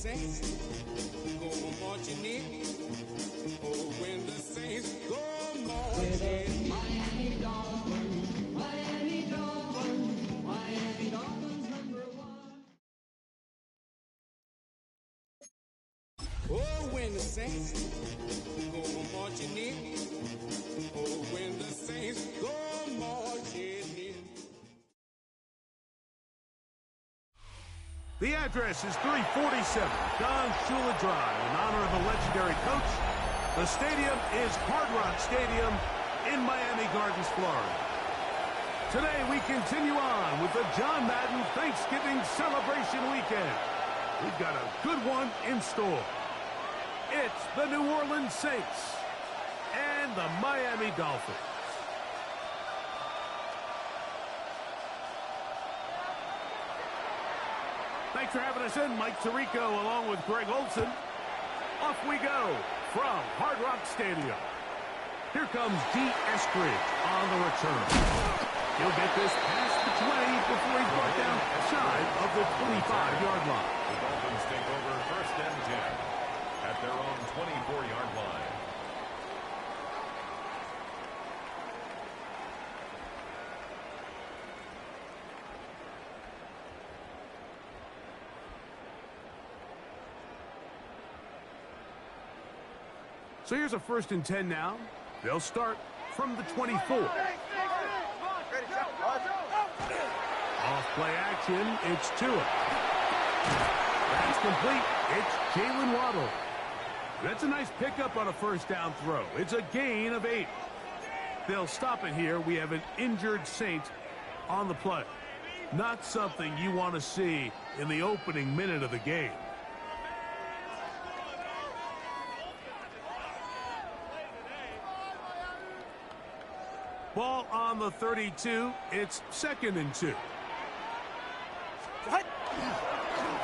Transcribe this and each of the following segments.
Saints go marching in. Oh, when the Saints go marching. Miami Dolphins, Miami Dolphins, Miami Dolphins #1. Oh, when the Saints go marching in. Oh, when the Saints go marching in. The address is 347 Don Shula Drive. In honor of the legendary coach, the stadium is Hard Rock Stadium in Miami Gardens, Florida. Today we continue on with the John Madden Thanksgiving celebration weekend. We've got a good one in store. It's the New Orleans Saints and the Miami Dolphins. Thanks for having us in. Mike Tirico along with Greg Olson. Off we go from Hard Rock Stadium. Here comes D. Eskridge on the return. He'll get this past the 20 before he's brought down side of the 25-yard line. The Dolphins take over 1st and 10 at their own 24-yard line. So here's a 1st and 10 now. They'll start from the 24. Off play action, it's Tua. That's complete. It's Jalen Waddle. That's a nice pickup on a 1st down throw. It's a gain of 8. They'll stop it here. We have an injured Saint on the play. Not something you want to see in the opening minute of the game. Ball on the 32. It's 2nd and 2. What?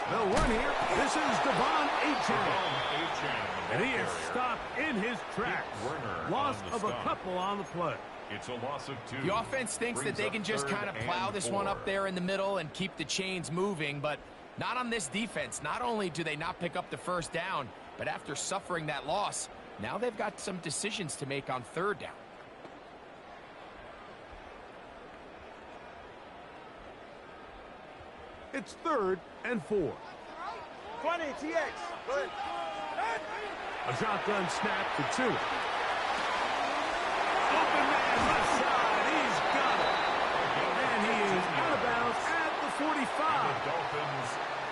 They'll run here. This is Devon Achane. And he is stopped in his tracks. Loss of a couple on the play. It's a loss of 2. The offense thinks that they can just kind of plow this one up there in the middle and keep the chains moving, but not on this defense. Not only do they not pick up the 1st down, but after suffering that loss, now they've got some decisions to make on 3rd down. It's 3rd and 4. 20, TX. Good. A shotgun snap to Tua. Open man left side. He's got it. And he is out of bounds at the 45. The Dolphins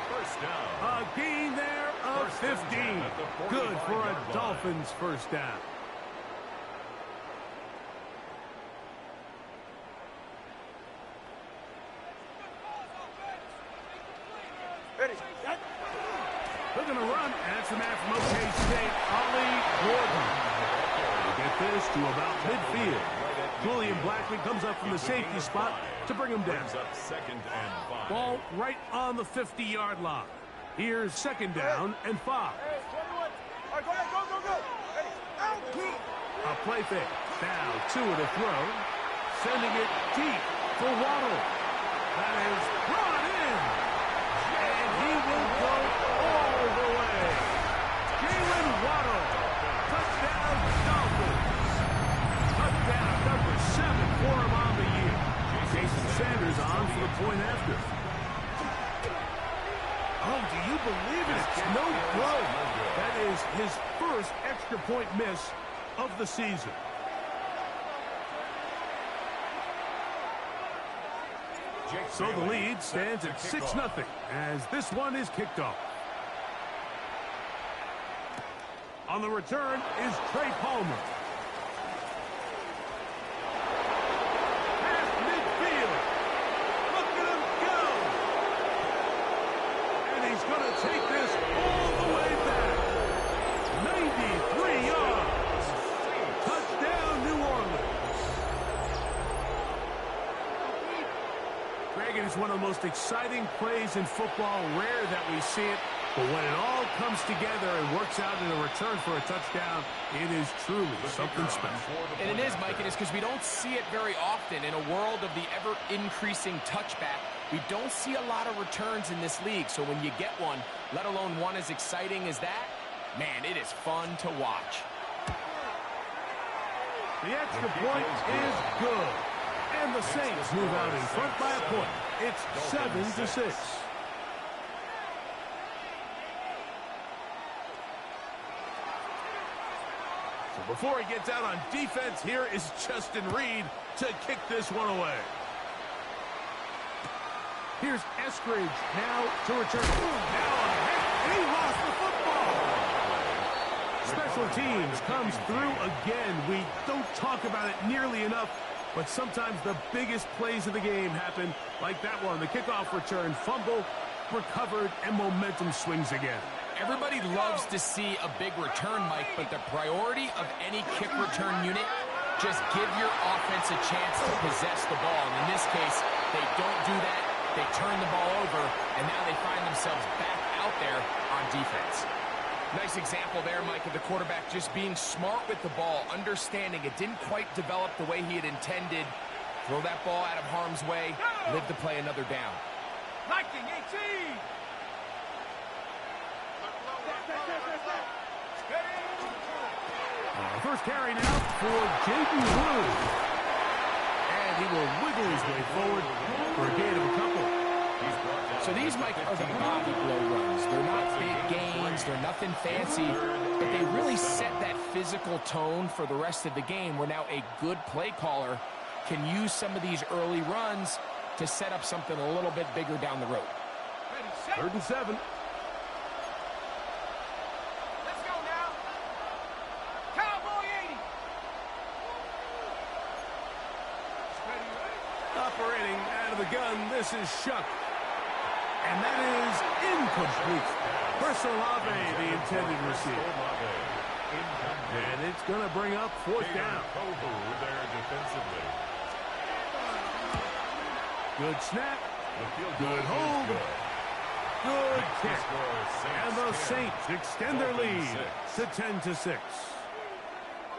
1st down. A gain there of 15. Good for a Dolphins 1st down. They're going to run, and it's the man from OK State, Ollie Gordon. We'll get this to about midfield. Julian Blackman comes up from the safety spot to bring him down. Ball right on the 50-yard line. Here's 2nd down and 5. All right, go ahead, go. Ready. A play fake. Now Tua to throw. Sending it deep for Waddle. That is brought in. And he will go all the way. Jalen Waddle. Touchdown Dolphins. Touchdown number 7 for him on the year. Jason Sanders on for the point after. Oh, do you believe it? It's no good. That is his 1st extra point miss of the season. So the lead stands at 6-0 as this one is kicked off. On the return is Trey Palmer. Past midfield. Look at him go. And he's going to take this all the way back. 93 yards. Touchdown, New Orleans. Greg, it is one of the most exciting plays in football. Rare that we see it But when it all comes together and works out in a return for a touchdown, it is truly something special. And it is, Mike, and it's because we don't see it very often. In a world of the ever-increasing touchback, we don't see a lot of returns in this league. So when you get one, let alone one as exciting as that, man, it is fun to watch. The extra point is good. And the Saints move out in front by a point. It's 7-6. So before he gets out on defense, here is Justin Reed to kick this one away. Here's Eskridge now to return. Now on a hit, and he lost the football. Special teams comes through again. We don't talk about it nearly enough, but sometimes the biggest plays of the game happen like that one. The kickoff return, fumble, recovered, and momentum swings again. Everybody loves to see a big return, Mike, but the priority of any kick return unit, just give your offense a chance to possess the ball. And in this case, they don't do that. They turn the ball over, and now they find themselves back out there on defense. Nice example there, Mike, of the quarterback just being smart with the ball, understanding it didn't quite develop the way he had intended. Throw that ball out of harm's way, live to play another down. Liking 18! First carry now for Jaden Wood. And he will wiggle his way forward for a gain of a couple. So these, Mike, are the body blow runs. They're not big gains. They're nothing fancy. But they really set that physical tone for the rest of the game where now a good play caller can use some of these early runs to set up something a little bit bigger down the road. 3rd and 7. Let's go now. Cowboy 80. Operating out of the gun, this is Shuck. And that is incomplete. Personal Ave, the intended receiver. And it's going to bring up 4th down. Good snap. Good hold. Good kick. And the Saints extend their lead to 10-6.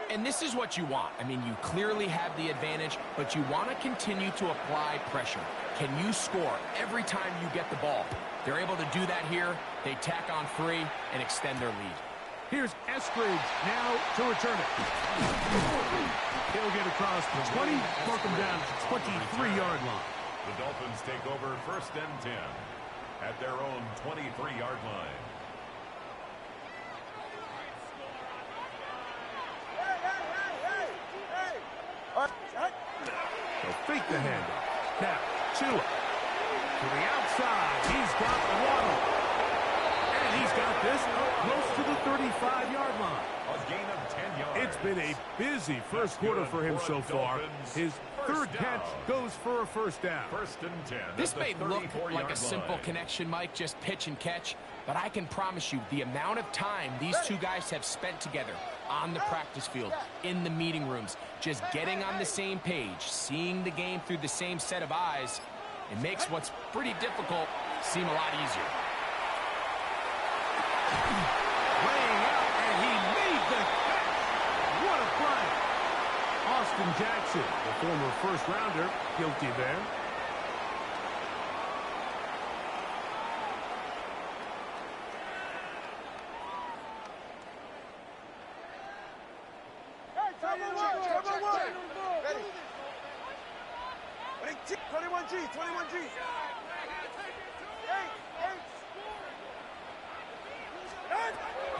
And this is what you want. I mean, you clearly have the advantage, but you want to continue to apply pressure. Can you score every time you get the ball? They're able to do that here. They tack on 3 and extend their lead. Here's Eskridge now to return it. He'll get across the 20, mark him down to 23-yard line. The Dolphins take over 1st and 10 at their own 23-yard line. They'll fake the handoff. Now, Tua to the outside. He's got Waddle. And he's got this up close to the 35-yard line. A gain of 10 yards. It's been a busy first quarter for him so far. His 3rd catch goes for a 1st down. 1st and 10. This may look like a simple connection, Mike, just pitch and catch, but I can promise you the amount of time these two guys have spent together on the practice field, in the meeting rooms, just getting on the same page, seeing the game through the same set of eyes, it makes what's pretty difficult seem a lot easier. Laying out, and he made the catch. What a play. Austin Jackson, the former first-rounder, guilty there. Ready. 21G, 21G.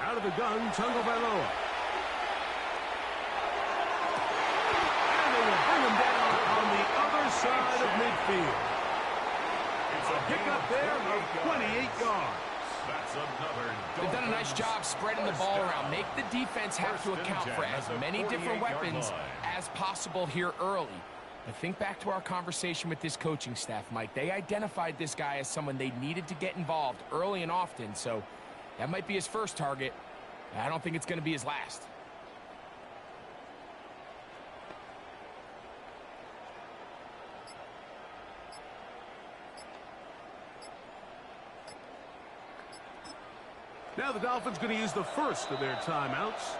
Out of the gun, Tagovailoa. And they will bring him down on the other side of midfield. It's A pickup there of 28 yards. That's another. They've done a nice job spreading the ball around. Make the defense have to account for as many different weapons as possible here early. But think back to our conversation with this coaching staff, Mike. They identified this guy as someone they needed to get involved early and often, so that might be his first target. I don't think it's going to be his last. Now the Dolphins going to use the first of their timeouts.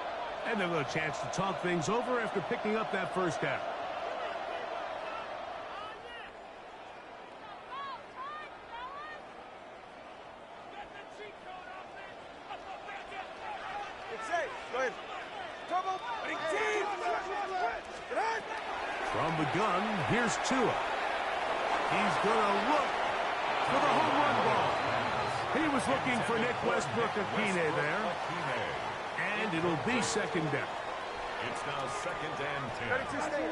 And they've got a chance to talk things over after picking up that first down. It's safe. Go ahead. Trouble. From the gun, here's Tua. He's going to look for the home run ball. He was looking for Nick Westbrook-Akine there. And it'll be second down. It's now 2nd and 10. Ready to stay.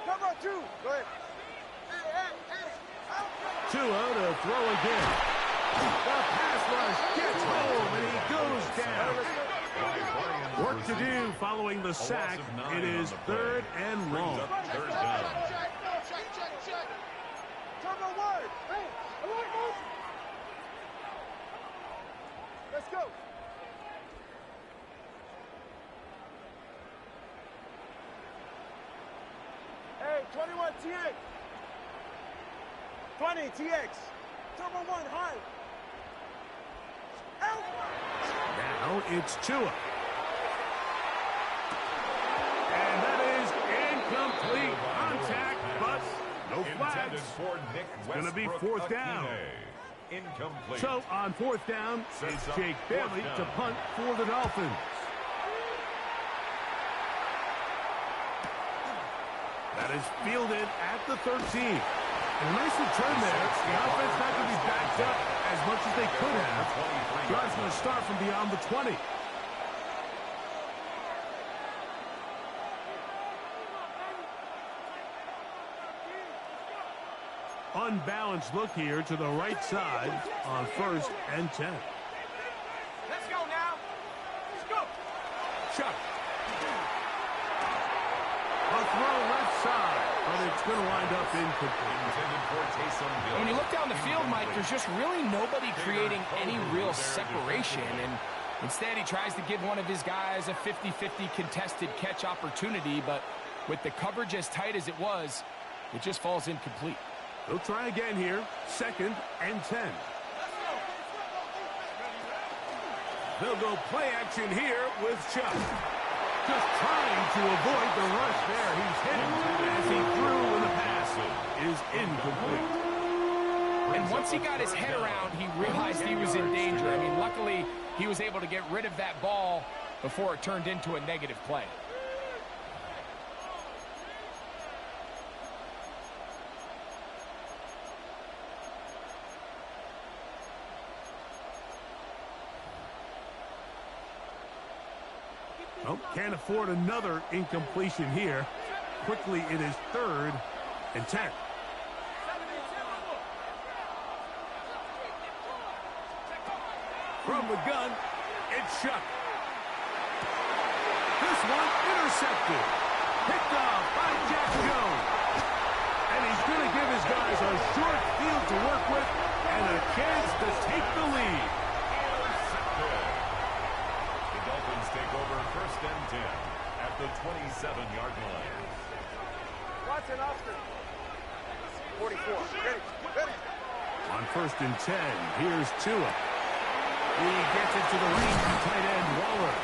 Cover 2. Go ahead. Tua to throw again. The pass rush gets home, and he goes down. Work to do following the sack. It is 3rd and long. 3rd down. Turbo 1. Let's go. Hey, 21 TX. 20 TX. Turbo 1 high. Out. Now it's Tua. And that is incomplete contact, but no flags. It's going to be 4th down. Incomplete. So on 4th down, it's Jake Bailey to punt for the Dolphins. That is fielded at the 13. And a nice return there. The offense not going to be backed up as much as they could have. Drive's going to start from beyond the 20. Unbalanced look here to the right side on 1st and 10. Let's go now. Let's go. Chuck. A throw left side, but it's going to wind up incomplete. When you look down the field, Mike, there's just really nobody creating any real separation. And instead, he tries to give one of his guys a 50-50 contested catch opportunity. But with the coverage as tight as it was, it just falls incomplete. They'll try again here. 2nd and 10. They'll go play action here with Chuck. Just trying to avoid the rush there. He's hit as he threw, and the pass is incomplete. And once he got his head around, he realized he was in danger. I mean, luckily, he was able to get rid of that ball before it turned into a negative play. Well, can't afford another incompletion here. Quickly, it is 3rd and 10. From the gun, it's Chuck. This one intercepted. Picked off by Jack Jones. And he's going to give his guys a short field to work with and a chance to take the lead. Take over 1st and 10 at the 27-yard line. Watson Austin. 44. Ready. Ready. On 1st and 10, here's Tua. He gets it to the range of tight end Waller.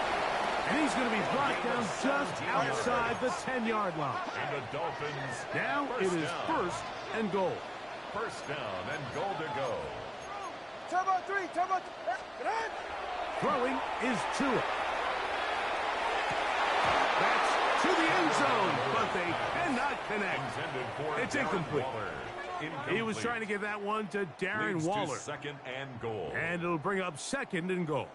And he's going to be brought down just outside the 10-yard line. And the Dolphins. Now it is 1st and goal. 1st down and goal to go. Turbo 3. Turbo 3. Throwing is Tua. That's to the end zone, but they cannot connect. It's incomplete. He was trying to give that one to Darren Waller. 2nd and goal. And it'll bring up 2nd and goal.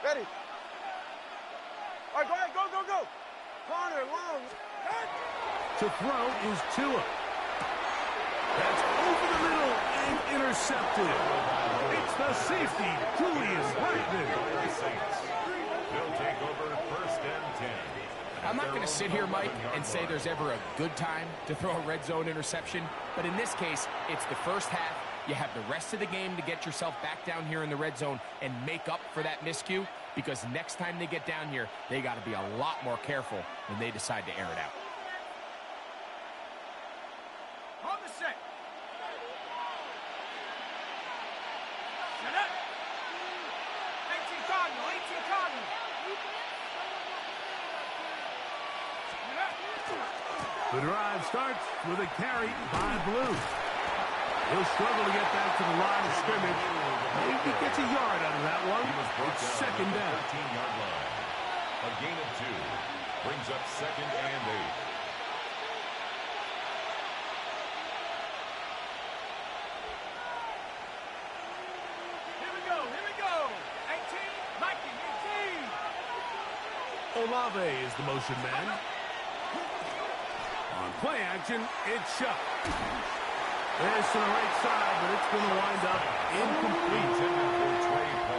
Ready. All right, go ahead. Go, go, go. Corner, long. To throw is Tua. That's over the middle and intercepted. It's the safety, Julius Hartman. They'll take over 1st and 10. I'm not going to sit here, Mike, and say there's ever a good time to throw a red zone interception. But in this case, it's the first half. You have the rest of the game to get yourself back down here in the red zone and make up for that miscue, because next time they get down here, they got to be a lot more careful when they decide to air it out. On the set. The drive starts with a carry by Blue. He'll struggle to get back to the line of scrimmage. Maybe he gets a yard out of that one. It's second down. 13-yard line. A gain of 2 brings up 2nd and 8. Olave is the motion man. On play action, it's shot. It's to the right side, but it's going to wind up incomplete.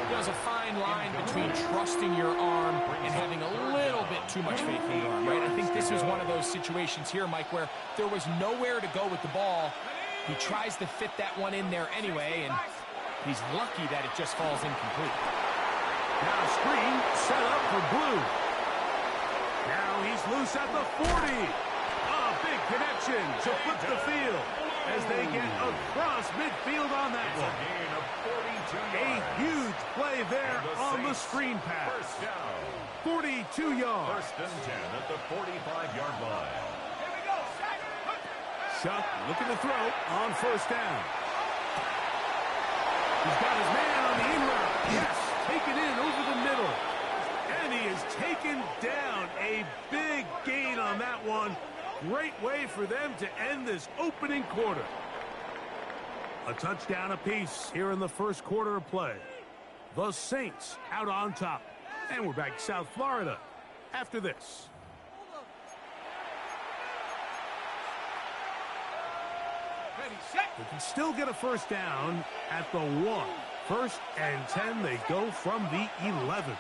There's a fine line between trusting your arm and having a little bit too much faith in your arm, right? I think this was one of those situations here, Mike, where there was nowhere to go with the ball. He tries to fit that one in there anyway, and he's lucky that it just falls incomplete. Now screen set up for Blue. Now he's loose at the 40. A big connection to flip the field as they get across midfield on that one. A huge play there on the screen pass. 42 yards. 1st and 10 at the 45-yard line. Shuck looking to throw on 1st down. He's got his man on the in route. Yes, taken in over the middle. And he is taken down. A big gain on that one. Great way for them to end this opening quarter. A touchdown apiece here in the first quarter of play. The Saints out on top. And we're back to South Florida after this. They can still get a 1st down at the 1. 1st and 10, they go from the 11.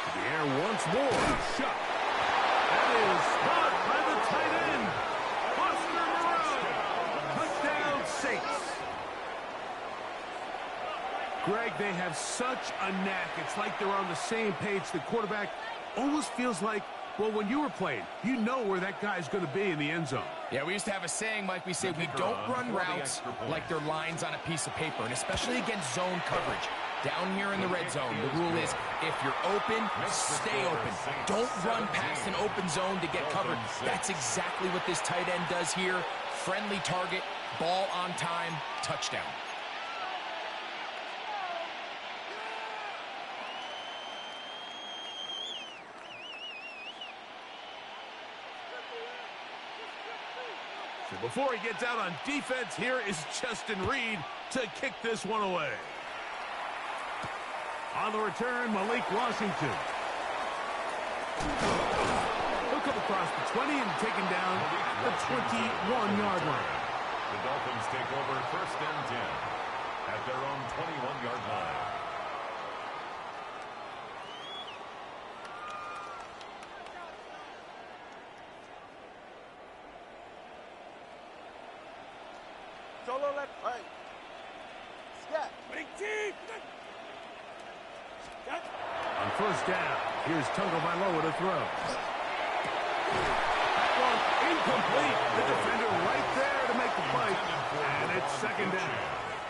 The air once more. Shot. That is caught by the tight end. Buster Moreau. Touchdown, Saints. Greg, they have such a knack. It's like they're on the same page. The quarterback almost feels like, well, when you were playing, you know where that guy's going to be in the end zone. Yeah, we used to have a saying, Mike. We say we don't run routes like they're lines on a piece of paper, and especially against zone coverage. Down here in the red zone, the rule is if you're open, stay open. Don't run past an open zone to get covered. That's exactly what this tight end does here. Friendly target, ball on time, touchdown. So before he gets out on defense, here is Justin Reed to kick this one away. On the return, Malik Washington. He'll come across the 20 and taken down the 21-yard line. The Dolphins take over 1st and 10 at their own 21-yard line. Solo left. All right. Scat. Big team. On 1st down, here's Tagovailoa to throw. That one incomplete. The defender right there to make the play. And it's 2nd down.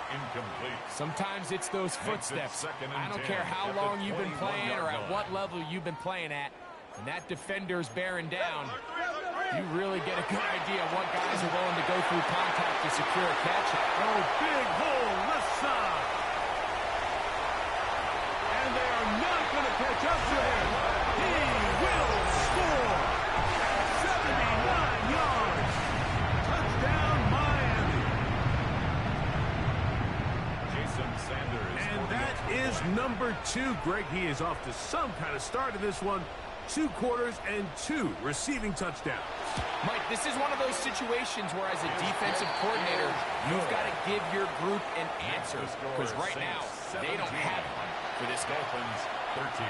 Incomplete. Sometimes it's those footsteps. I don't care how long you've been playing or at what level you've been playing at. When that defender's bearing down, you really get a good idea of what guys are willing to go through contact to secure a catch. Oh, big hole left side. And they are not going to catch up to him. He will score at 79 yards. Touchdown, Miami. Jason Sanders. And that is number 2. Greg, he is off to some kind of start in this one. 2 quarters and 2 receiving touchdowns. Mike, this is one of those situations where as a defensive coordinator, you've got to give your group an answer. Because right now, they don't have one for this Dolphins 13.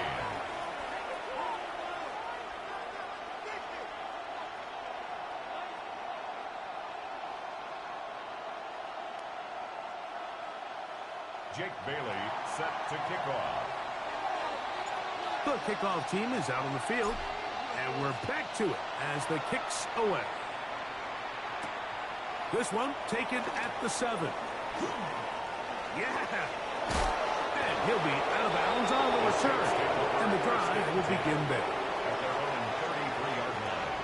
Jake Bailey set to kick off. The kickoff team is out on the field, and we're back to it as the kick's away. This one taken at the 7. Yeah. And he'll be out of bounds on the return, and the drive will begin there. At their own 33-yard line.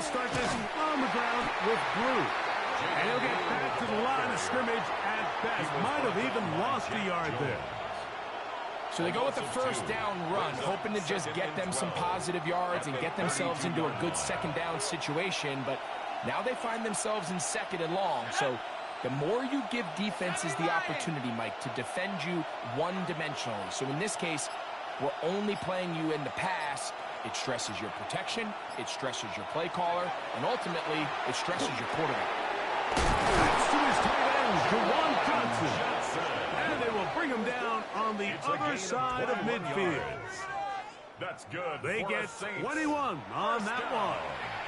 they'll start this on the ground with Drew. And he'll get back to the line of scrimmage at best. Might have even lost a yard there. So they go with the first down run, hoping to just get them some positive yards and get themselves into a good second down situation. But now they find themselves in second and long. So the more you give defenses the opportunity, Mike, to defend you one-dimensionally. So in this case, we're only playing you in the pass. It stresses your protection, it stresses your play caller, and ultimately, it stresses your quarterback. That's to his tight end, Juwan Johnson. And they will bring him down on the other side of midfield. That's good. They get 21 on that one.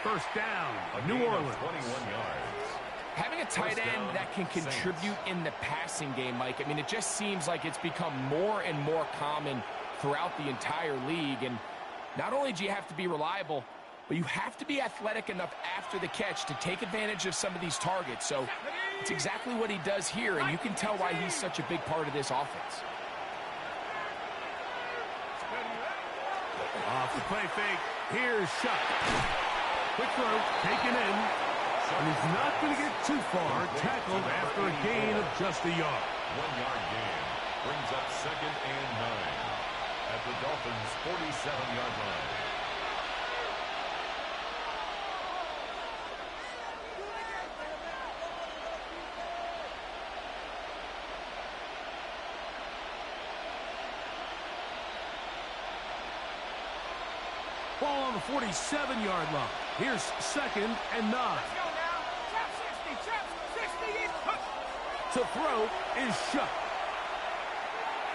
First down, New Orleans. 21 yards. Having a tight end that can contribute in the passing game, Mike, I mean, it just seems like it's become more and more common throughout the entire league. And not only do you have to be reliable, but you have to be athletic enough after the catch to take advantage of some of these targets. So it's exactly what he does here, and you can tell why he's such a big part of this offense. Off the play fake, here's Shuck. Quick throw, taken in, and he's not going to get too far, tackled after a gain of just a yard. 1 yard gain brings up 2nd and 9 at the Dolphins' 47-yard line. Ball on the 47-yard line. Here's 2nd and 9. To throw is Shuck.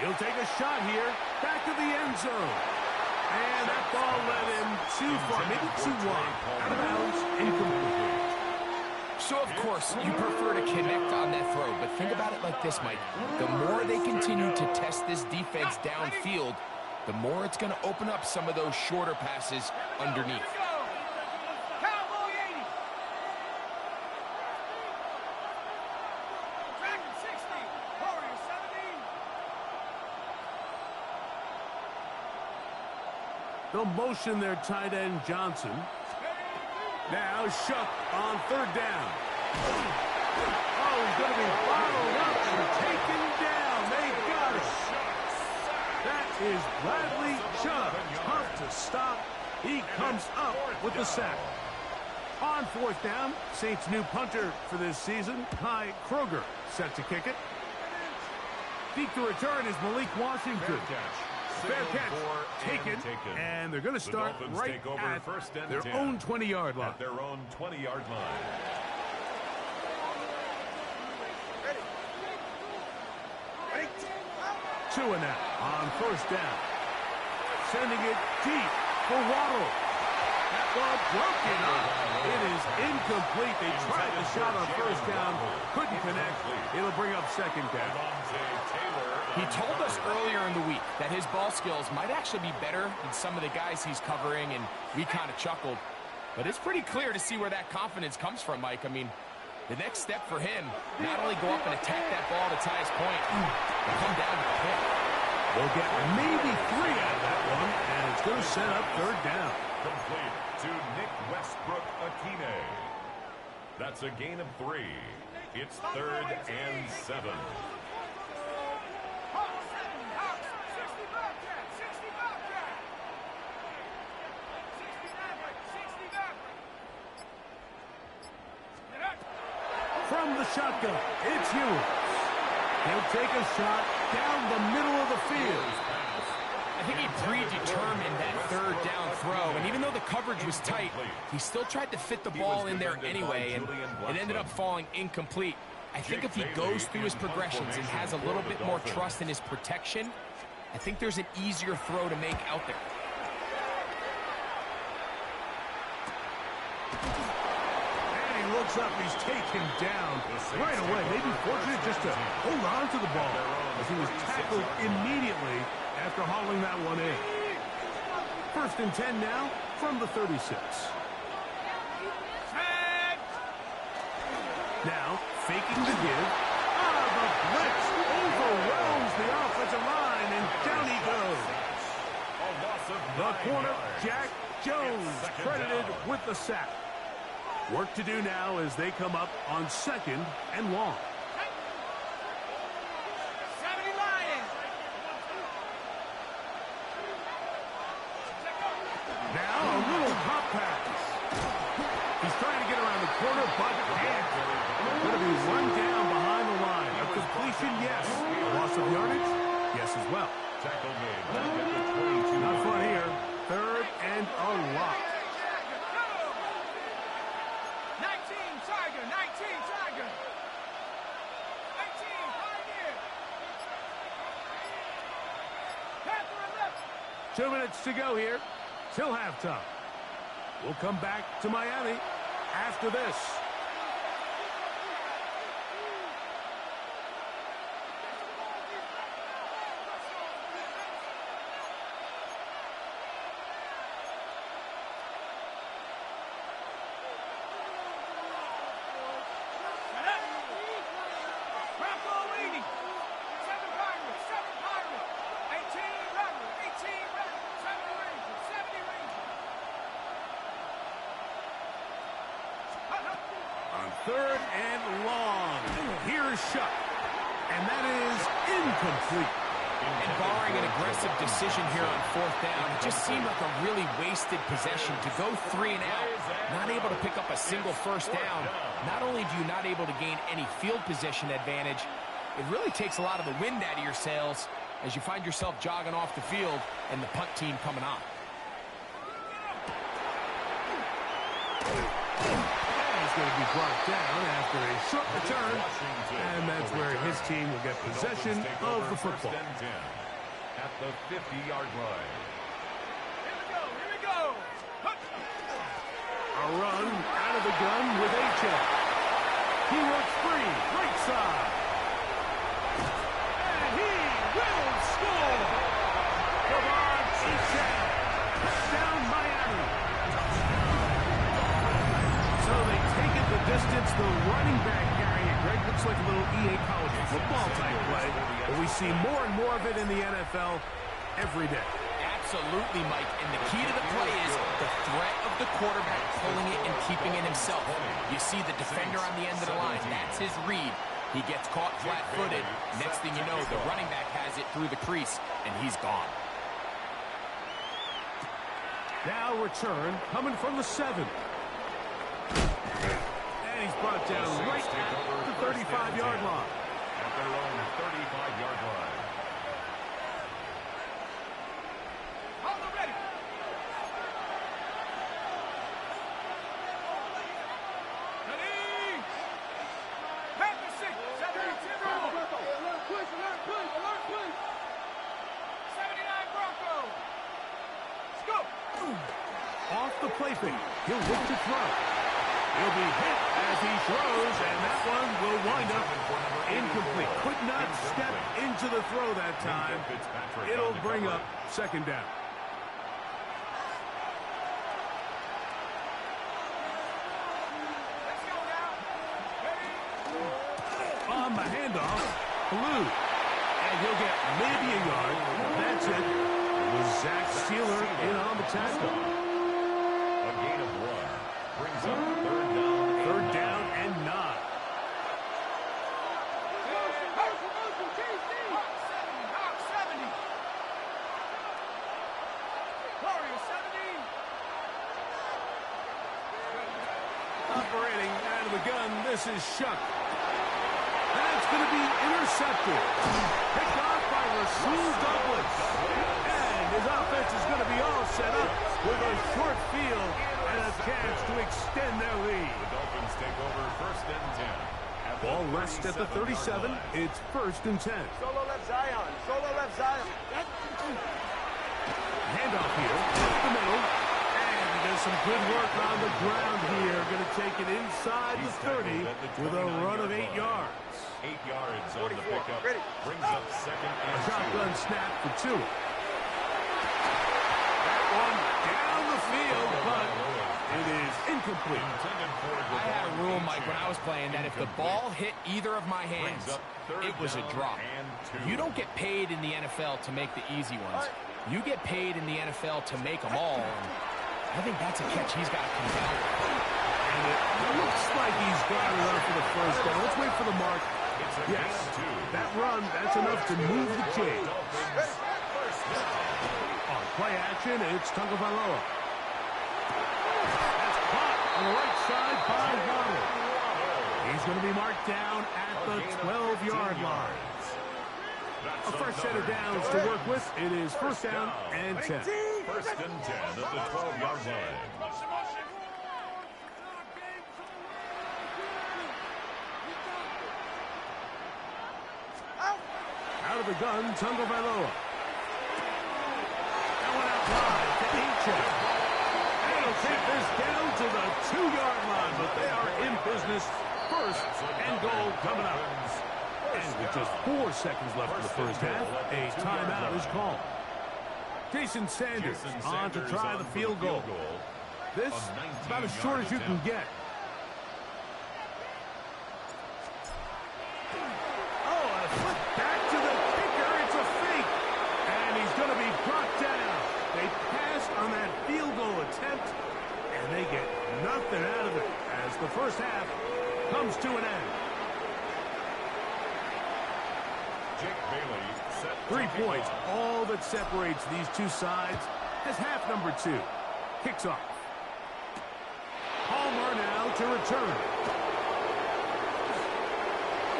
He'll take a shot here. Back to the end zone. And that ball led him too far, maybe too wide. Out of bounds, incomplete. So, of course, you prefer to connect on that throw, but think about it like this, Mike. The more they continue to test this defense downfield, the more it's going to open up some of those shorter passes underneath. They'll motion their tight end, Johnson. Now Shuck on 3rd down. Oh, he's going to be bottled up and taken down. They got it. That is Bradley Chubb. Tough to stop. He comes up with the sack. On 4th down, Saints' new punter for this season, Kai Kroger, set to kick it. Deep to return is Malik Washington. Fair catch, taken, and they're going to start right at their own 20-yard line. At their own 20-yard line. Two and out on 1st down. Sending it deep for Waddle. That ball broken up. It is incomplete. They tried the shot on 1st down. Couldn't connect. It'll bring up 2nd down. He told us earlier in the week that his ball skills might actually be better than some of the guys he's covering, and we kind of chuckled. But it's pretty clear to see where that confidence comes from, Mike. I mean, the next step for him, not only go up and attack that ball at its highest point, but come down with the pick. They'll get maybe 3 out of that one, and it's going to set up 3rd down. Complete to Nick Westbrook-Akine. That's a gain of 3. It's 3rd and 7. From the shotgun, it's Hughes. He'll take a shot down the middle of the field. I think he predetermined that 3rd down throw, and even though the coverage was tight, he still tried to fit the ball in there anyway, and it ended up falling incomplete. I think if he goes through his progressions and has a little bit more trust in his protection, I think there's an easier throw to make out there. Looks up, he's taken down right away. Maybe fortunate just to hold on to the ball as he was tackled immediately after hauling that one in. 1st and 10 now from the 36. Now faking the give. The blitz overwhelms the offensive line, and down he goes. The corner, Jack Jones, credited with the sack. Work to do now as they come up on 2nd and long. 70 Lions. Now a little pop pass. He's trying to get around the corner, but can't. Going to be run down behind the line. A completion, yes. A loss of yardage, yes as well. Tackle made. Back at the 22. Not fun here. 3rd and a lot. 19 Tiger. 19 Tiger. 19 Pioneer. Panther left. 2 minutes to go here till halftime. We'll come back to Miami after this. On 3rd and long, here's Shuck, and that is incomplete. And barring an aggressive decision here on 4th down, it just seemed like a really wasted possession to go 3 and out. Not able to pick up a single 1st down. Not only do you not able to gain any field position advantage, it really takes a lot of the wind out of your sails as you find yourself jogging off the field and the punt team coming on. He's going to be brought down after a short return, and that's where his team will get possession of the football. At the 50-yard line. Here we go. A run out of the gun with H.F. He works free, right side. And he will score. Come on, H.F. Touchdown, Miami. So they take it the distance. The running back carrying it. Greg, looks like a little EA college football type play, but we see more and more of it in the NFL every day. Absolutely, Mike. And the key to the play is the threat of the quarterback pulling it and keeping it himself. You see the defender on the end of the line. That's his read. He gets caught flat-footed. Next thing you know, the running back has it through the crease, and he's gone. Now return coming from the 7. And he's brought down right at the 35-yard line. At their own 35-yard line. Off the play fake. He'll look to throw. He'll be hit as he throws, and that one will wind up incomplete. Could not step into the throw that time. It'll bring up 2nd down. On the handoff, Blue. And he'll get maybe a yard. That's it. It was Zach Sealer in on the tackle. A gain of 1 brings up 3rd down. 3rd down and 9. Operating out of the gun, this is Shuck. That's going to be intercepted. Picked off by Rasul Douglas. And his offense is going to be all set up with a short field and a chance to extend their lead. The Dolphins take over 1st and 10. Ball rest at the 37. It's 1st and 10. Solo left Zion. Solo left Zion. Handoff here, up the middle. And he does some good work on the ground here. Going to take it inside the 30 with a run of 8 yards. 8 yards on the pickup. Ready. Brings up 2nd and 2. Shotgun snap for 2. That one down the field, but it is incomplete. I had a rule, Mike, when I was playing that if the ball hit either of my hands, it was a drop. You don't get paid in the NFL to make the easy ones. You get paid in the NFL to make them all. And I think that's a catch he's got to come down with. And And it looks like he's got enough for the first down. Let's wait for the mark. Yes, that run, that's enough to move the chain. On play action, it's Tagovailoa. That's caught on the right side by Waddle. He's going to be marked down at the 12-yard line. A fresh set of downs to work with. It is first down and 10. First and 10 at the 12-yard line. Out of the gun, Tagovailoa. That one out wide to Achen. And he'll take this down to the 2-yard line, but they are in business. First and goal coming up. And with just 4 seconds left in the first half, a timeout is called. Jason Sanders on to try the field goal. This is about as short as you can get. Oh, a flip back to the kicker. It's a fake. And he's going to be brought down. They passed on that field goal attempt, and they get nothing out of it as the first half comes to an end. 3 points, all that separates these two sides as half number 2 kicks off. Palmer now to return.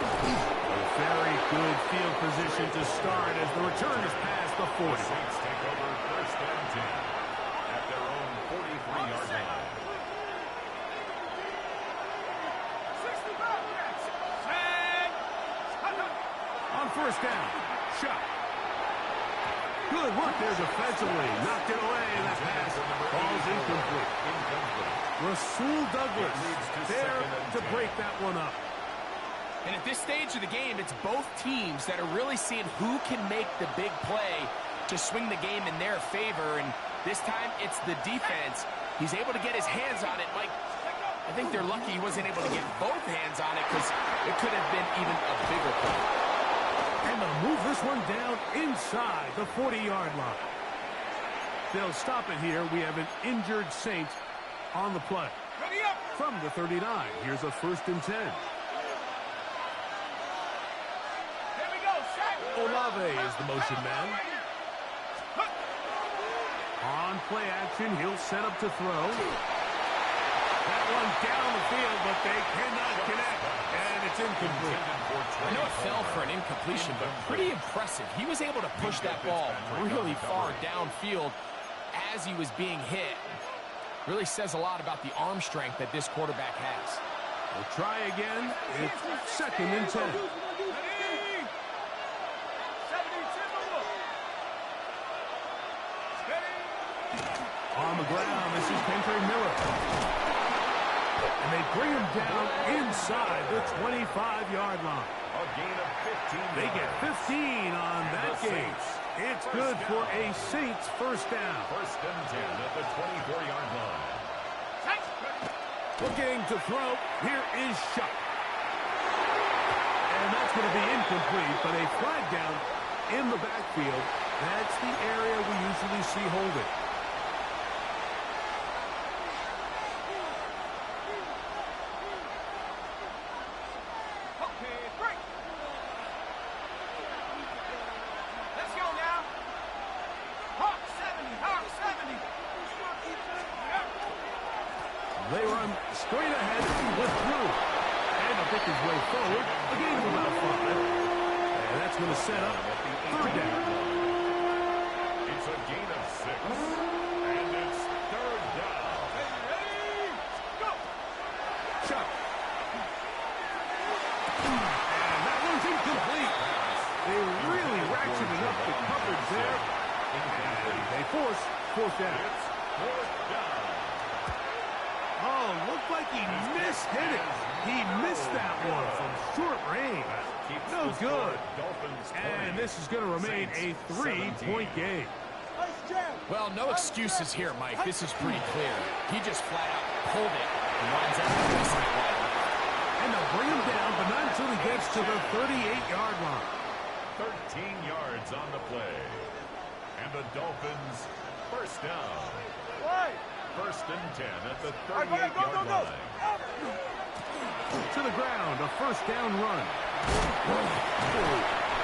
A very good field position to start as the return is past the 40. The Saints take over first and 10 at their own 43-yard line. On first down, shot. Good work there defensively. Knocked it away, and that pass falls incomplete. Rasul Douglas there to break that one up. And at this stage of the game, it's both teams that are really seeing who can make the big play to swing the game in their favor. And this time, it's the defense. He's able to get his hands on it. Mike, I think they're lucky he wasn't able to get both hands on it because it could have been even a bigger play. And they'll move this one down inside the 40-yard line. They'll stop it here. We have an injured Saint on the play. From the 39, here's a first and 10. Olave is the motion man. On play action, he'll set up to throw. That one down the field, but they cannot connect, and it's incomplete. I know it fell for an incompletion, but pretty impressive. He was able to push that ball really far downfield as he was being hit. Really says a lot about the arm strength that this quarterback has. We'll try again. It's second and 10. On the ground, this is Kendrick Miller. And they bring him down inside the 25-yard line. A gain of 15. They get 15 on that gain. It's good for a Saints first down. First and 10 at the 24-yard line. Looking to throw. Here is Shuck. And that's going to be incomplete, but a flag down in the backfield. That's the area we usually see holding. They run straight ahead with through. And to pick his way forward, a gain of about 5. And that's going to set up third down. It's a gain of 6. And it's third down. Ready? Go! Chuck. And that one's incomplete. They really ratcheted up the coverage there. And they force fourth down. It's fourth down. Oh, looked like he mishit it. He missed that one from short range. No good. And this is going to remain a 3-point game. Well, no excuses here, Mike. This is pretty clear. He just flat out pulled it and winds up missing it wide. And they'll bring him down, but not until he gets to the 38-yard line. 13 yards on the play. And the Dolphins first down. First and 10 at the All right, go, 38-yard go. line. To the ground, a first down run.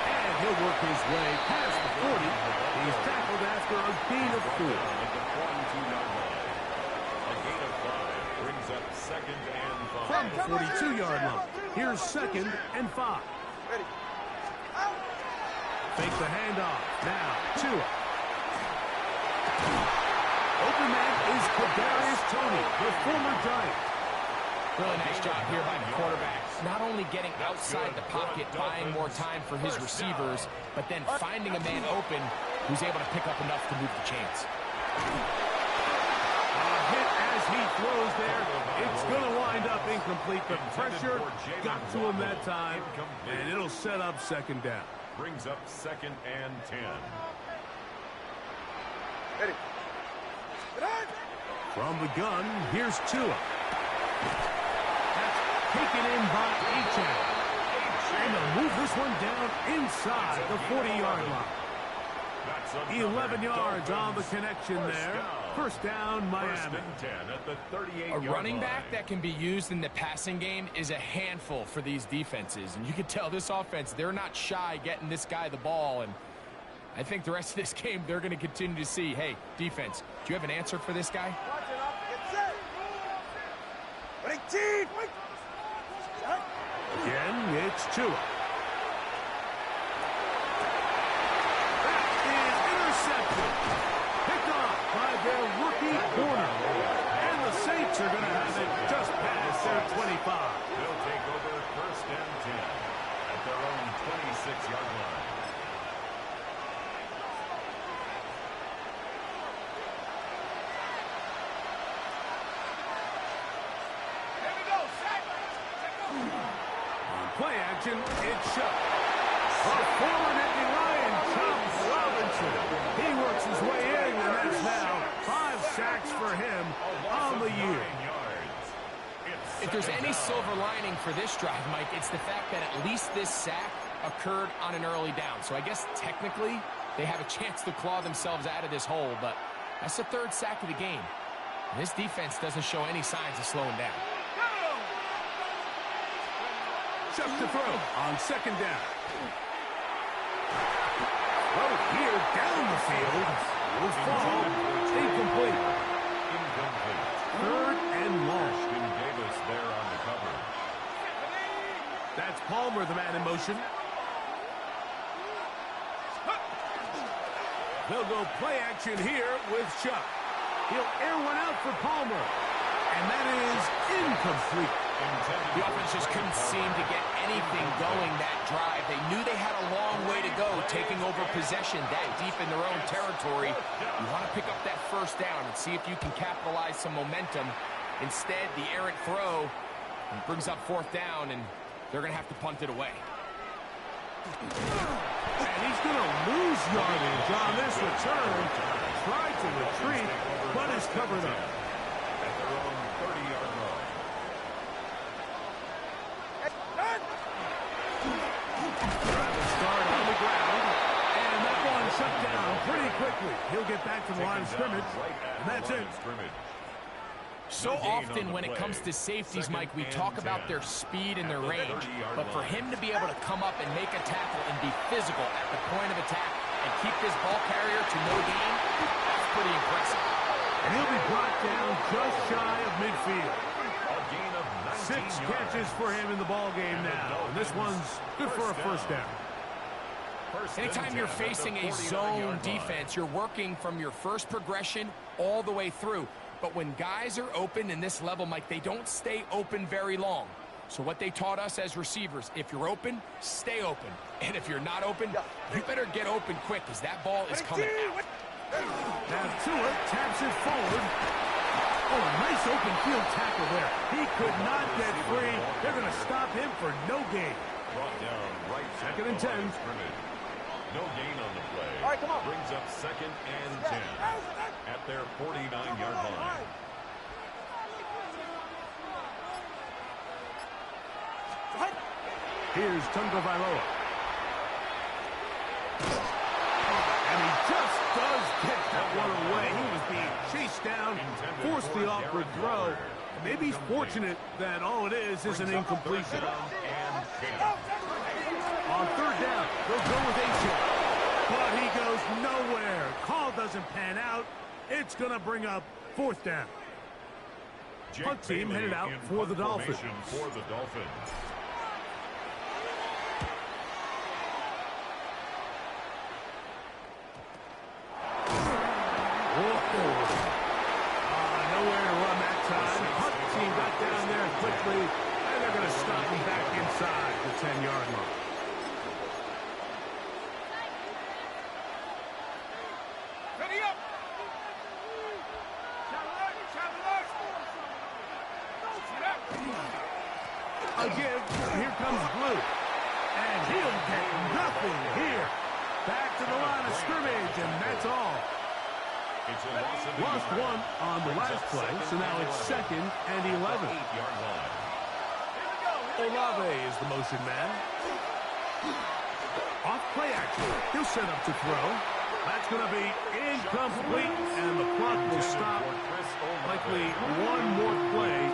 And he'll work his way past the 40. He's tackled after a gain of 4. At the 42-yard line. A gain of 5 brings up second and 5. From the 42-yard line, here's second and 5. Ready. Fake the handoff. Now, Tua. Open man is Kadarius Toney, the former Giant. Really nice job here by the quarterback. Not only getting outside the pocket, buying more time for his receivers, but then finding a man open who's able to pick up enough to move the chains. A hit as he throws there. It's going to wind up incomplete. The pressure got to him that time, and it'll set up second down. Brings up second and 10. Ready. From the gun, here's Tua. That's taken in by Achane. And they'll move this one down inside the 40-yard line. 11 yards on the connection there. First down, Miami. First and 10 at the 38-yard A running back that can be used in the passing game is a handful for these defenses. And you can tell this offense, they're not shy getting this guy the ball. And I think the rest of this game, they're going to continue to see, hey, defense, do you have an answer for this guy? Watch it up. Get set. Ready, team. Wait. Again, it's Tua. That is intercepted. Picked off by their rookie corner. And the Saints are going to have it just past their 25. They'll take over first and 10 at their own 26-yard line. Play action, it's shut. A former Nittany Lion, Charles Robinson. He works his way in, and that's now 5 sacks for him on the year. If there's any silver lining for this drive, Mike, it's the fact that at least this sack occurred on an early down. So I guess technically they have a chance to claw themselves out of this hole, but that's the 3rd sack of the game. And this defense doesn't show any signs of slowing down. Chuck to throw on second down. Throw here down the field. Will fall. Incomplete. Incomplete. 3rd and long. Davis there on the cover. That's Palmer, the man in motion. They'll go play action here with Chuck. He'll air one out for Palmer. And that is incomplete. The offense just couldn't seem to get anything going that drive. They knew they had a long way to go, taking over possession that deep in their own territory. You want to pick up that first down and see if you can capitalize some momentum. Instead, the errant throw brings up 4th down, and they're going to have to punt it away. And he's going to lose yardage on this return. Tried to retreat, but is covered up. At their own 30-yard line. Travis start on the ground, and that one shut down pretty quickly. He'll get back to the line of scrimmage, and that's it. So often when it comes to safeties, Mike, we talk about their speed and their range. But for him to be able to come up and make a tackle and be physical at the point of attack and keep this ball carrier to no gain, that's pretty impressive. And he'll be brought down just shy of midfield. A gain of 19 6 yards. catches for him in the ball game now. And this one's good for a first down. Anytime you're facing a zone defense, you're working from your first progression all the way through. But when guys are open in this level, Mike, they don't stay open very long. So what they taught us as receivers, if you're open, stay open. And if you're not open, you better get open quick because that ball is coming out. Now Tua taps it forward. Oh, a nice open field tackle there. He could not get free. They're going to stop him for no gain. Brought down right Second and 10. scrimmage. No gain on the play. All right, come on. Brings up second and 10 at their 49-yard line. Here's Tungo Vailoa. And he just does get that one away. He was being chased down down, force the awkward throw. Maybe he's fortunate that all it is an incompletion. On third down, they'll go with H.A. But he goes nowhere. Call doesn't pan out. It's going to bring up fourth down. Punt team headed out for the Dolphins. Nowhere to run that time. Punt team got down there quickly, and they're going to stop him back inside the 10-yard line. Ready up! Again, here comes Blue. And he'll get nothing here. Back to the line of scrimmage, and that's all. Lost one on the last play, so now it's 2nd and 11. Olave is the motion man. Off play action. He'll set up to throw. That's going to be incomplete, and the clock will stop. Likely one more play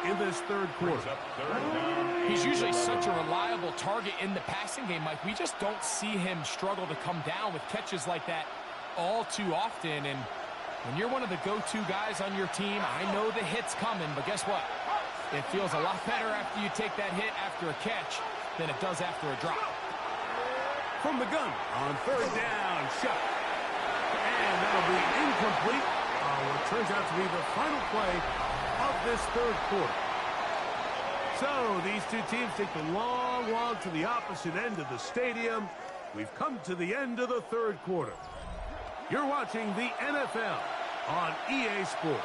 in this third quarter. He's usually such a reliable target in the passing game, Mike. We just don't see him struggle to come down with catches like that all too often. And when you're one of the go-to guys on your team, I know the hit's coming, but guess what? It feels a lot better after you take that hit after a catch than it does after a drop. From the gun on third down, shot. And that'll be incomplete on what turns out to be the final play of this third quarter. So these two teams take the long walk to the opposite end of the stadium. We've come to the end of the third quarter. You're watching the NFL on EA Sports.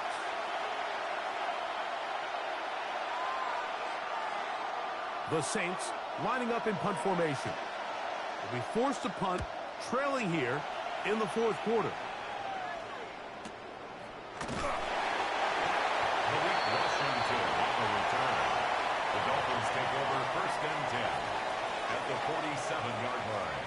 The Saints lining up in punt formation. Will be forced to punt, trailing here in the fourth quarter. The Dolphins take over 1st and 10 at the 47-yard line.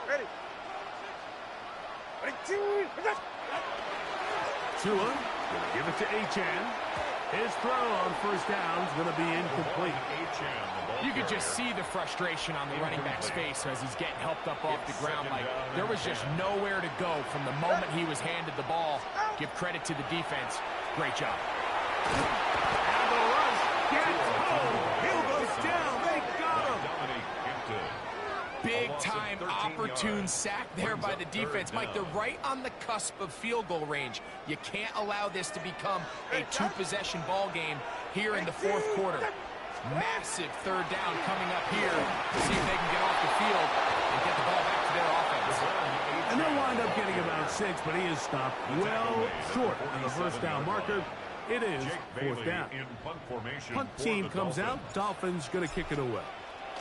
Ready. Tua will give it to Achan. His throw on first down is going to be incomplete. You could just see the frustration on the running back's face as he's getting helped up off the ground. Like there was just nowhere to go from the moment he was handed the ball. Give credit to the defense. Great job. And the rush gets home. Hill goes down. They got him. Big-time opportune sack there by the defense. Mike, they're right on the cusp of field goal range. You can't allow this to become a two-possession ball game here in the fourth quarter. Massive third down coming up here to see if they can get off the field and get the ball back to their offense. And they'll wind up getting about 6, but he is stopped well short of the first down marker. It is fourth down. Punt team comes out. Dolphins going to kick it away.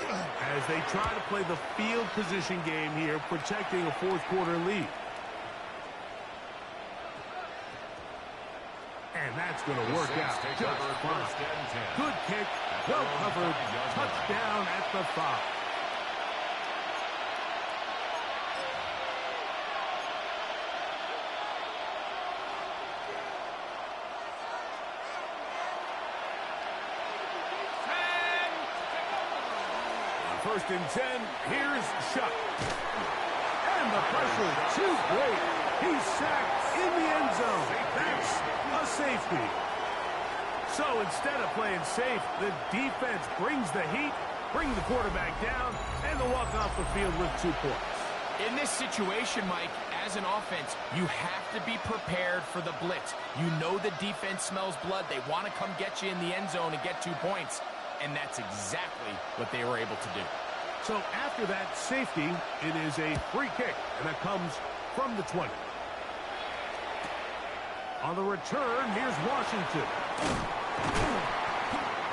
As they try to play the field position game here, protecting a fourth quarter lead. And that's going to work out just fine. Good kick, well covered, touchdown at the 5. First and 10, here's Shuck. And the pressure too great. He's sacked in the end zone. That's a safety. So instead of playing safe, the defense brings the heat, bring the quarterback down, and they'll walk off the field with 2 points. In this situation, Mike, as an offense, you have to be prepared for the blitz. You know the defense smells blood. They want to come get you in the end zone and get 2 points. And that's exactly what they were able to do. So after that safety, it is a free kick, and that comes from the 20. On the return, here's Washington.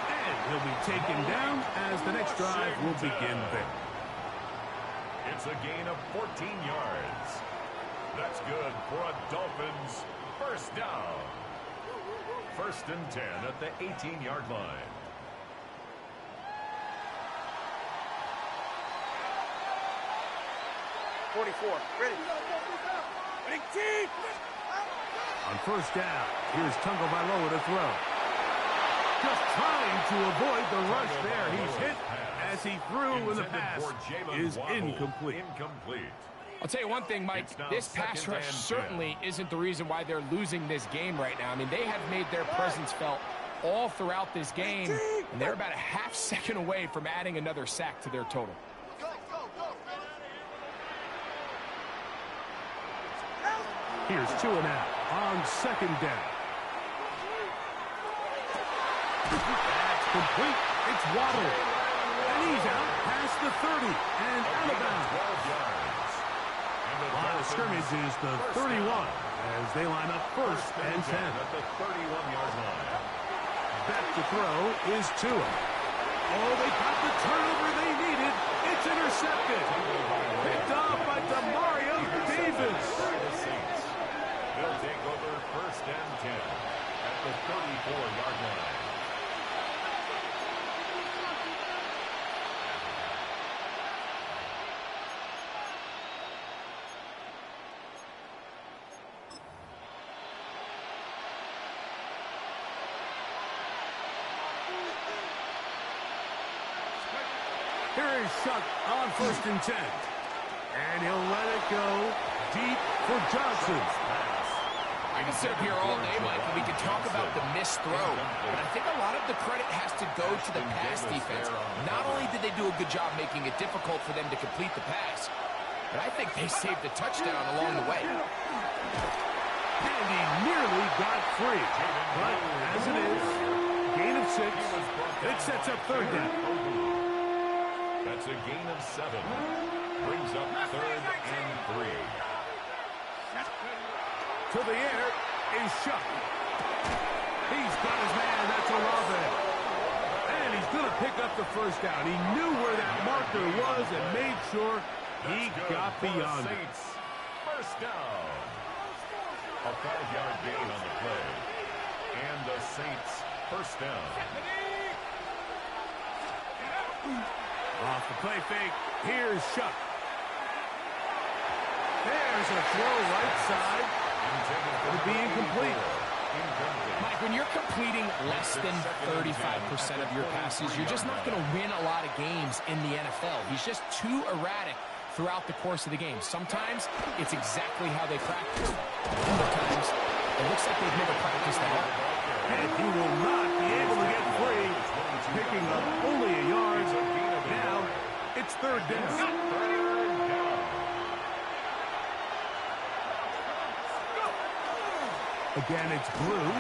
And he'll be taken down as the next drive will begin there. It's a gain of 14 yards. That's good for a Dolphins first down. 1st and 10 at the 18-yard line. Ready. Big team. On 1st down, here's Tagovailoa to throw. Just trying to avoid the rush there. He's hit as he threw, and the pass is incomplete. I'll tell you one thing, Mike, this pass rush certainly isn't the reason why they're losing this game right now. I mean, they have made their presence felt all throughout this game, and they're about a half second away from adding another sack to their total. Here's 2 and out on 2nd down. That's complete. It's Waddle. And he's out past the 30 and out of bounds. Line of scrimmage is the 31 as they line up 1st and 10. At the 31-yard line. Back to throw is Tua. Oh, they got the turnover they needed. It's intercepted. Picked off by Demario Davis. They'll take over 1st and 10 at the 34-yard line. Here is Shuck on 1st and 10. And he'll let it go deep for Johnson. I can sit up here all day, Mike, and we can talk about the missed throw, but I think a lot of the credit has to go to the pass defense. Not only did they do a good job making it difficult for them to complete the pass, but I think they saved the touchdown along the way. And he nearly got free. But as it is, gain of 6. It sets up 3rd down. That's a gain of 7. Brings up 3rd and 3. To the air is Shuck. He's got his man. That's Olave. And he's going to pick up the 1st down. He knew where that marker was and made sure he got beyond it. 1st down. A 5-yard gain on the play. And the Saints 1st down. Off the play fake. Here's Shuck. There's a throw right side. It'll be incomplete. Mike, when you're completing less than 35% of your passes, you're just not going to win a lot of games in the NFL. He's just too erratic throughout the course of the game. Sometimes it's exactly how they practice. Other times, it looks like they've never practiced at all. And he will not be able to get free, picking up only a yard. Now, it's 3rd down. Again, it's Blue.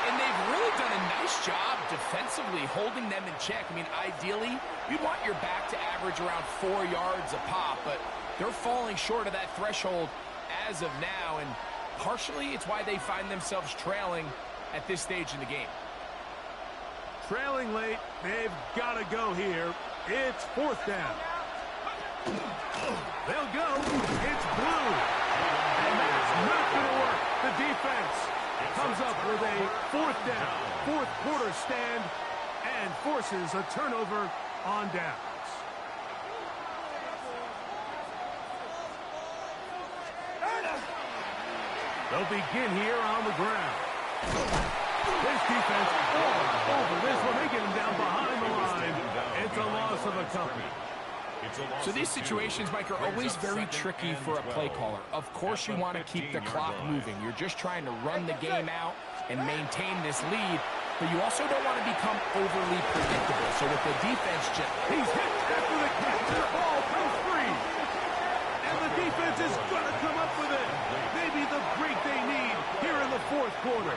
And they've really done a nice job defensively holding them in check. I mean, ideally, you'd want your back to average around 4 yards a pop, but they're falling short of that threshold as of now, and partially it's why they find themselves trailing at this stage in the game. Trailing late, they've got to go here. It's 4th down. They'll go. It's Blue. And that's not going to work. The defense comes up with a 4th down, 4th quarter stand, and forces a turnover on downs. They'll begin here on the ground. This defense all over this one. They get him down behind the line. It's a loss of a couple. So these situations, Mike, are always very tricky for a play caller. Of course you want to keep the clock moving. You're just trying to run the game out and maintain this lead, but you also don't want to become overly predictable. So with the defense just... He's hit after the catch, and the ball comes free. And the defense is going to come up with it. Maybe the break they need here in the 4th quarter.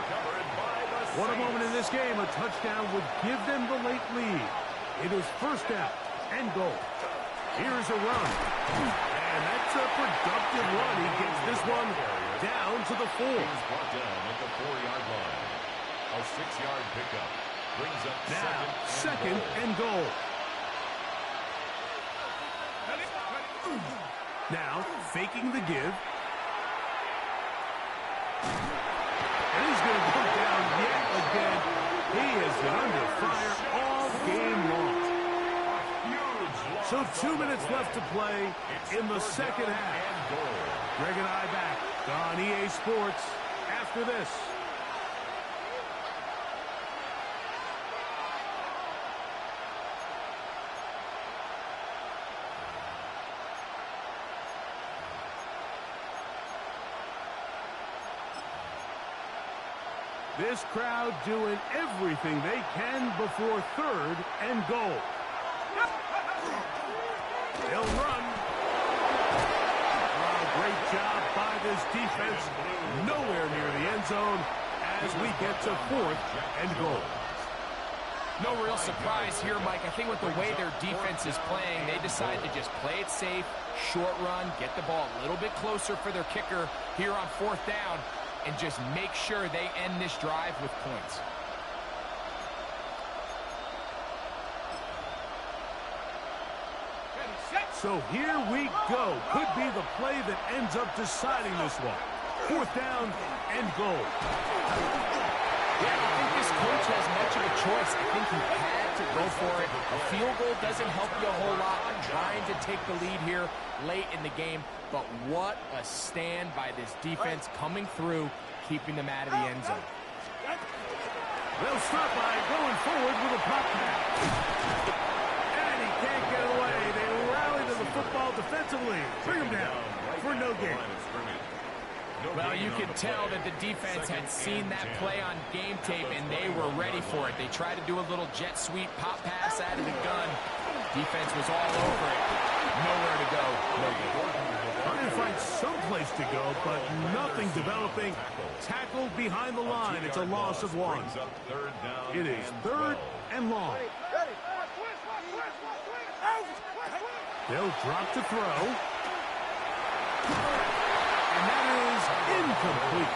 What a moment in this game. A touchdown would give them the late lead. It is 1st down and goal. Here's a run. And that's a productive run. He gets this one down to the 4. He's brought down at the 4-yard line. A 6-yard pickup brings up now 2nd and goal. Now, faking the give. And he's going to come down yet again. He has been under fire all game long. So 2 minutes left to play in the second half. Greg and I back on EA Sports after this. This crowd doing everything they can before third and goal. They'll run. Great job by this defense. Nowhere near the end zone as we get to fourth and goal. No real surprise here, Mike. I think with the way their defense is playing, they decide to just play it safe, short run, get the ball a little bit closer for their kicker here on fourth down, and just make sure they end this drive with points. So here we go. Could be the play that ends up deciding this one. Fourth down and goal. Yeah, I don't think this coach has much of a choice. I think he had to go for it. A field goal doesn't help you a whole lot. I'm trying to take the lead here late in the game, but what a stand by this defense coming through, keeping them out of the end zone. They'll start by going forward with a pop pass. And he can't get away. They rally to the football defensively. Bring him down for no gain. Well, you could tell that the defense had seen that play on game tape, and they were ready for it. They tried to do a little jet sweep pop pass out of the gun. Defense was all over it. Nowhere to go. No good. Trying to find some place to go, but nothing developing. Tackled behind the line. It's a loss of one. It is third and long. They'll drop to throw. And that is incomplete.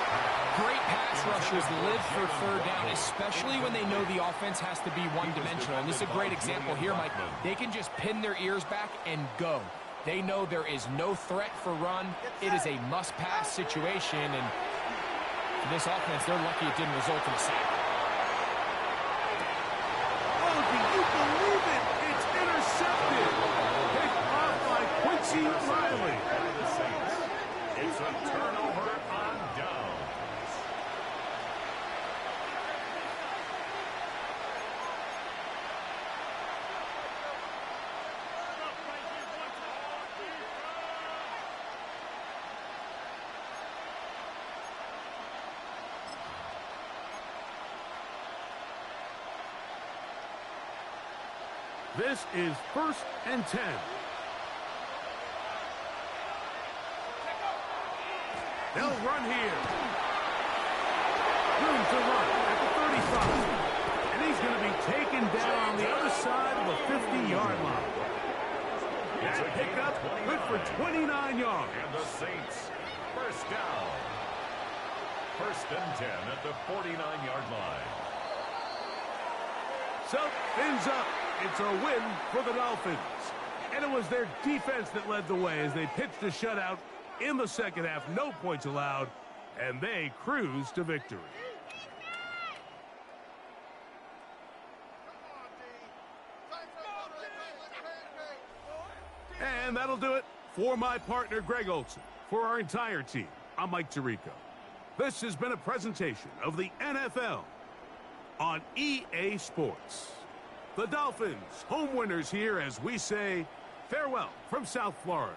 Great pass rushers live for third down, especially when they know the offense has to be one-dimensional. And this is a great example here, Mike. They can just pin their ears back and go. They know there is no threat for run. It is a must-pass situation, and for this offense, they're lucky it didn't result in a sack. Oh, do you believe it? It's intercepted. Picked off by Quincy Riley. It's a turnover on downs. This is 1st and 10. They'll run here. Room to run at the 35. And he's going to be taken down on the other side of the 50-yard line. That pickup good for 29 yards. And the Saints, first down. 1st and 10 at the 49-yard line. So, fins up. It's a win for the Dolphins. And it was their defense that led the way as they pitched a shutout in the second half. No points allowed, and they cruised to victory. And that'll do it for my partner, Greg Olson. For our entire team, I'm Mike Tirico. This has been a presentation of the NFL on EA Sports. The Dolphins, home winners here as we say farewell from South Florida.